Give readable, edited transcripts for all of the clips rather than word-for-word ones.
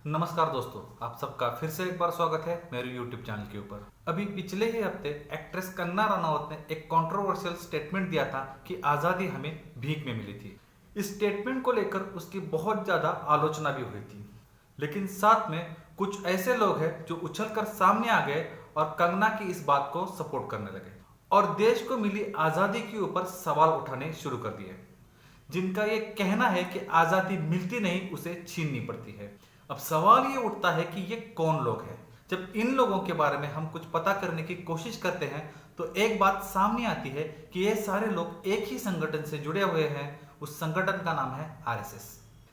नमस्कार दोस्तों, आप सबका फिर से एक बार स्वागत है मेरे YouTube चैनल के ऊपर। अभी पिछले ही हफ्ते एक्ट्रेस कंगना रनावत ने एक कंट्रोवर्शियल स्टेटमेंट दिया था कि आज़ादी हमें भीख में मिली थी। इस स्टेटमेंट को लेकर उसकी बहुत ज़्यादा आलोचना भी हुई थी, लेकिन साथ में कुछ ऐसे लोग हैं जो उछलकर सामने आ गए और कंगना की इस बात को सपोर्ट करने लगे और देश को मिली आज़ादी के ऊपर सवाल उठाने शुरू कर दिए, जिनका ये कहना है कि आज़ादी मिलती नहीं, उसे छीननी पड़ती है। अब सवाल ये उठता है कि ये कौन लोग हैं। जब इन लोगों के बारे में हम कुछ पता करने की कोशिश करते हैं तो एक बात सामने आती है कि ये सारे लोग एक ही संगठन से जुड़े हुए हैं। उस संगठन का नाम है आरएसएस।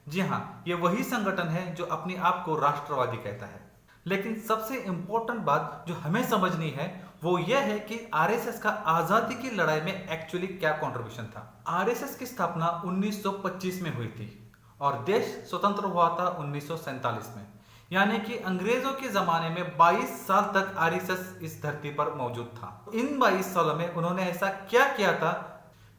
जी हाँ, ये वही संगठन है जो अपने आप को राष्ट्रवादी कहता है। लेकिन सबसे इंपॉर्टेंट बात जो हमें समझनी है वो यह है कि आरएसएस का आजादी की लड़ाई में एक्चुअली क्या कंट्रीब्यूशन था। आरएसएस की स्थापना 1925 में हुई थी और देश स्वतंत्र हुआ था 1947 में, यानी कि अंग्रेजों के जमाने में 22 साल तक आरएसएस इस धरती पर मौजूद था। इन 22 सालों में उन्होंने ऐसा क्या किया था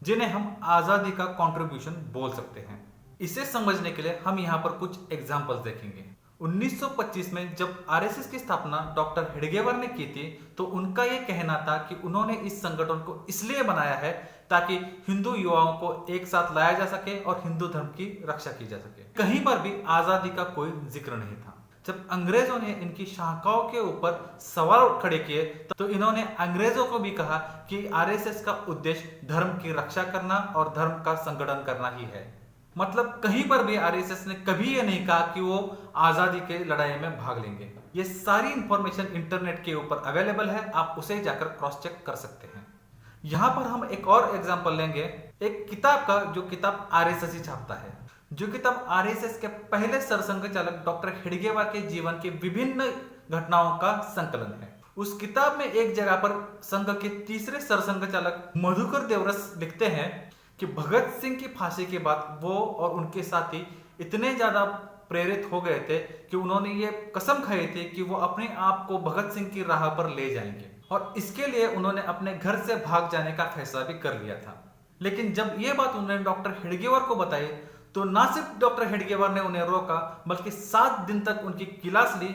जिन्हें हम आजादी का कंट्रीब्यूशन बोल सकते हैं। इसे समझने के लिए हम यहाँ पर कुछ एग्जाम्पल्स देखेंगे। 1925 में जब आरएसएस की स्थापना डॉक्टर हेडगेवार ने की थी तो उनका यह कहना था कि उन्होंने इस संगठन को इसलिए बनाया है ताकि हिंदू युवाओं को एक साथ लाया जा सके और हिंदू धर्म की रक्षा की जा सके। कहीं पर भी आजादी का कोई जिक्र नहीं था। जब अंग्रेजों ने इनकी शाखाओं के ऊपर सवाल खड़े किए तो इन्होंने अंग्रेजों को भी कहा कि आरएसएस का उद्देश्य धर्म की रक्षा करना और धर्म का संगठन करना ही है। मतलब कहीं पर भी आरएसएस ने कभी ये नहीं कहा कि वो आजादी के लड़ाई में भाग लेंगे। ये सारी इंफॉर्मेशन इंटरनेट के ऊपर अवेलेबल है, आप उसे जाकर क्रॉस चेक कर सकते हैं। यहाँ पर हम एक और एग्जांपल लेंगे एक किताब का, जो किताब आरएसएस ही छापता है। जो किताब आरएसएस के पहले सरसंघ चालक डॉक्टर हेडगेवार के जीवन के विभिन्न घटनाओं का संकलन है। उस किताब में एक जगह पर संघ के तीसरे सरसंघ चालक मधुकर देवरस लिखते हैं कि भगत सिंह की फांसी के बाद वो और उनके साथी इतने ज्यादा प्रेरित हो गए थे कि उन्होंने ये कसम खाई थी कि वो अपने आप को भगत सिंह की राह पर ले जाएंगे और इसके लिए उन्होंने अपने घर से भाग जाने का फैसला भी कर लिया था। लेकिन जब ये बात उन्होंने डॉक्टर हेडगेवार को बताई तो ना सिर्फ डॉक्टर हेडगेवार ने उन्हें रोका बल्कि 7 दिन तक उनकी क्लास ली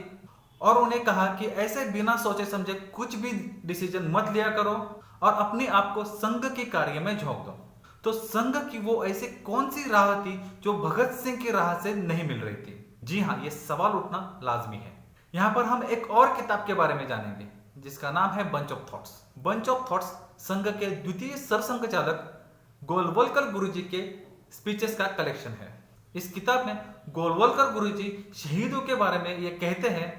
और उन्हें कहा कि ऐसे बिना सोचे समझे कुछ भी डिसीजन मत लिया करो और अपने आप को संघ के कार्य में झोंक दो। तो संघ की वो ऐसी कौन सी राह थी जो भगत सिंह की राह से नहीं मिल रही थी? जी हाँ, ये सवाल उठना लाजमी है। यहाँ पर हम एक और किताब के बारे में जानेंगे जिसका नाम है bunch of thoughts. Bunch of thoughts संघ के द्वितीय सरसंघ चालक गोलवलकर गुरुजी के स्पीचेस का कलेक्शन है। इस किताब में गोलवलकर गुरुजी शहीदों के बारे में ये कहते हैं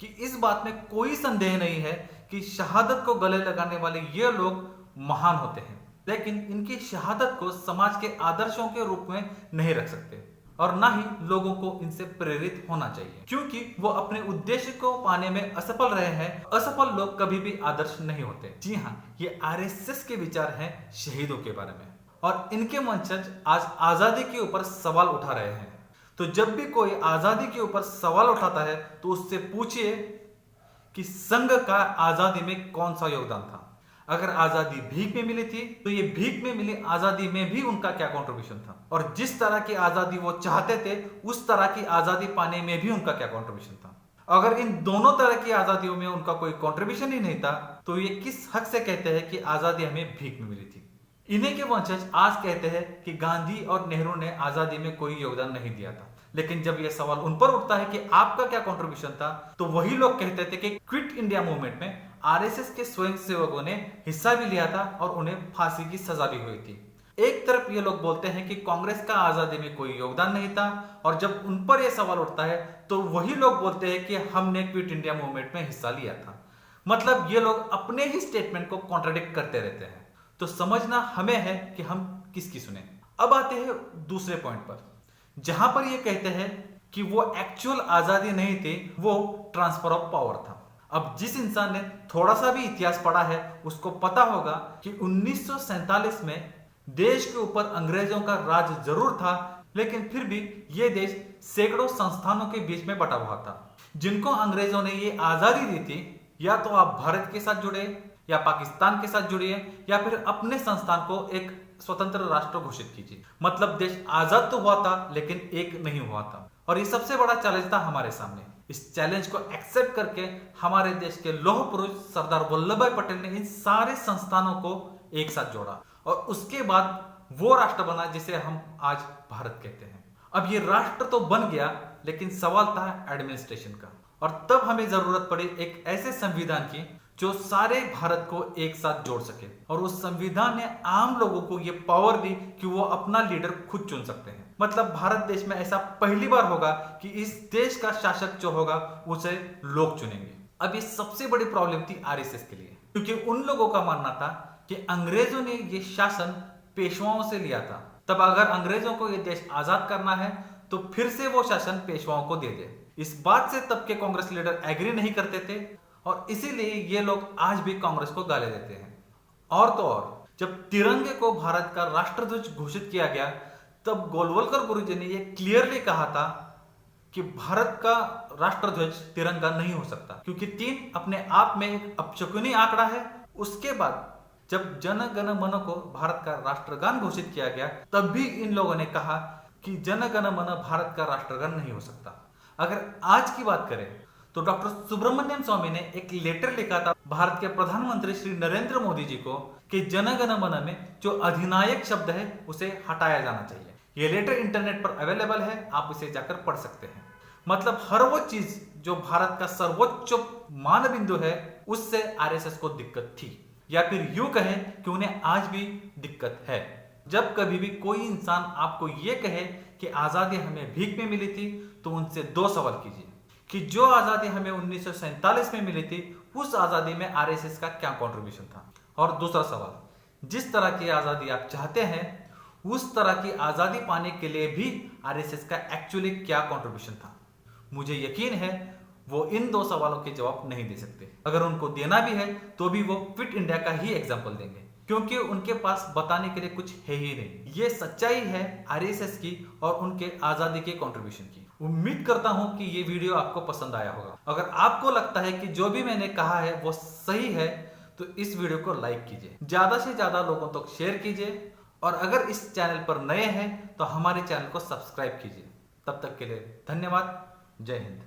कि इस बात में कोई संदेह नहीं है कि शहादत को गले लगाने वाले ये लोग महान होते हैं, लेकिन इनकी शहादत को समाज के आदर्शों के रूप में नहीं रख सकते और ना ही लोगों को इनसे प्रेरित होना चाहिए, क्योंकि वो अपने उद्देश्य को पाने में असफल रहे हैं। असफल लोग कभी भी आदर्श नहीं होते। जी हाँ, ये आरएसएस के विचार हैं शहीदों के बारे में और इनके वंशज आज आजादी के ऊपर सवाल उठा रहे हैं। तो जब भी कोई आजादी के ऊपर सवाल उठाता है तो उससे पूछिए कि संघ का आजादी में कौन सा योगदान था। अगर आजादी भीख में मिली थी तो ये भीख में मिली आजादी में भी उनका क्या कंट्रीब्यूशन था, और जिस तरह की आजादी वो चाहते थे उस तरह की आजादी पाने में भी उनका क्या कंट्रीब्यूशन था। अगर इन दोनों तरह की आजादियों में उनका कोई कंट्रीब्यूशन ही नहीं था तो ये किस हक से कहते हैं कि आजादी हमें भीख में मिली थी। इन्हीं के वंशज आज कहते हैं कि गांधी और नेहरू ने आजादी में कोई योगदान नहीं दिया था। लेकिन जब यह सवाल उन पर उठता है कि आपका क्या कंट्रीब्यूशन था तो वही लोग कहते थे कि क्विट इंडिया मूवमेंट में आरएसएस के स्वयंसेवकों ने हिस्सा भी लिया था और उन्हें फांसी की सजा भी हुई थी। एक तरफ ये लोग बोलते हैं कि कांग्रेस का आजादी में कोई योगदान नहीं था और जब उन पर यह सवाल उठता है तो वही लोग बोलते हैं कि हमने क्विट इंडिया मूवमेंट में हिस्सा लिया था। मतलब ये लोग अपने ही स्टेटमेंट को कॉन्ट्राडिक्ट करते रहते हैं। तो समझना हमें है कि हम किसकी सुने। अब आते हैं दूसरे पॉइंट पर, जहां पर ये कहते हैं कि वो एक्चुअल आजादी नहीं थी, वो ट्रांसफर ऑफ पावर था। अब जिस इंसान ने थोड़ा सा भी इतिहास पढ़ा है उसको पता होगा कि 1947 में देश के ऊपर अंग्रेजों का राज जरूर था, लेकिन फिर भी ये देश सैकड़ों संस्थानों के बीच में बटा हुआ था। जिनको अंग्रेजों ने ये आजादी दी थी, या तो आप भारत के साथ जुड़े या पाकिस्तान के साथ जुड़िए या फिर अपने संस्थान को एक स्वतंत्र राष्ट्र घोषित कीजिए। मतलब देश आजाद तो हुआ था लेकिन एक नहीं हुआ था। और ये सबसे बड़ा चैलेंज था हमारे सामने। इस चैलेंज को एक्सेप्ट करके हमारे देश के लौह पुरुष सरदार वल्लभ भाई पटेल ने इन सारे संस्थानों को एक साथ जोड़ा और उसके बाद वो राष्ट्र बना जिसे हम आज भारत कहते हैं। अब ये राष्ट्र तो बन गया, लेकिन सवाल था एडमिनिस्ट्रेशन का, और तब हमें जरूरत पड़ी एक ऐसे संविधान की जो सारे भारत को एक साथ जोड़ सके। और उस संविधान ने आम लोगों को ये पावर दी कि वो अपना लीडर खुद चुन सकते हैं। मतलब भारत देश में ऐसा पहली बार होगा कि इस देश का शासक जो होगा उसे लोग चुनेंगे। अब ये सबसे बड़ी प्रॉब्लम थी आरएसएस के लिए, क्योंकि उन लोगों का मानना था कि अंग्रेजों ने ये शासन पेशवाओं से लिया था, तब अगर अंग्रेजों को ये देश आजाद करना है तो फिर से वो शासन पेशवाओं को दे दे। इस बात से तब के कांग्रेस लीडर एग्री नहीं करते थे और इसीलिए ये लोग आज भी कांग्रेस को गाली देते हैं। और तो और जब तिरंगे को भारत का राष्ट्रध्वज घोषित किया गया तब गोलवलकर गुरुजी ने ये क्लियरली कहा था कि भारत का राष्ट्रध्वज तिरंगा नहीं हो सकता, क्योंकि 3 अपने आप में एक अपशकुनी आंकड़ा है। उसके बाद जब जन गण मन को भारत का राष्ट्रगान घोषित किया गया तब भी इन लोगों ने कहा कि जन गण मन भारत का राष्ट्रगान नहीं हो सकता। अगर आज की बात करें तो डॉक्टर सुब्रमण्यम स्वामी ने एक लेटर लिखा था भारत के प्रधानमंत्री श्री नरेंद्र मोदी जी को कि जन गण मन में जो अधिनायक शब्द है उसे हटाया जाना चाहिए। ये लेटर इंटरनेट पर अवेलेबल है, आप इसे जाकर पढ़ सकते हैं। मतलब हर वो चीज जो भारत का सर्वोच्च मान बिंदु है उससे आरएसएस को दिक्कत थी, या फिर यूं कहें कि उन्हें आज भी दिक्कत है। जब कभी भी कोई इंसान आपको ये कहे कि आजादी हमें भीख में मिली थी तो उनसे 2 सवाल कीजिए कि जो आजादी हमें 1947 में मिली थी उस आजादी में आरएसएस का क्या कंट्रीब्यूशन था, और दूसरा सवाल, जिस तरह की आजादी आप चाहते हैं उस तरह की आजादी पाने के लिए भी आरएसएस का एक्चुअली क्या कंट्रीब्यूशन था। मुझे यकीन है वो इन 2 सवालों के जवाब नहीं दे सकते। अगर उनको देना भी है तो भी वो फिट इंडिया का ही एग्जाम्पल देंगे, क्योंकि उनके पास बताने के लिए कुछ है ही नहीं। ये सच्चाई है आरएसएस की और उनके आजादी के कंट्रीब्यूशन की। उम्मीद करता हूं कि ये वीडियो आपको पसंद आया होगा। अगर आपको लगता है कि जो भी मैंने कहा है वो सही है तो इस वीडियो को लाइक कीजिए, ज्यादा से ज्यादा लोगों तक शेयर कीजिए, और अगर इस चैनल पर नए हैं तो हमारे चैनल को सब्सक्राइब कीजिए। तब तक के लिए धन्यवाद। जय हिंद।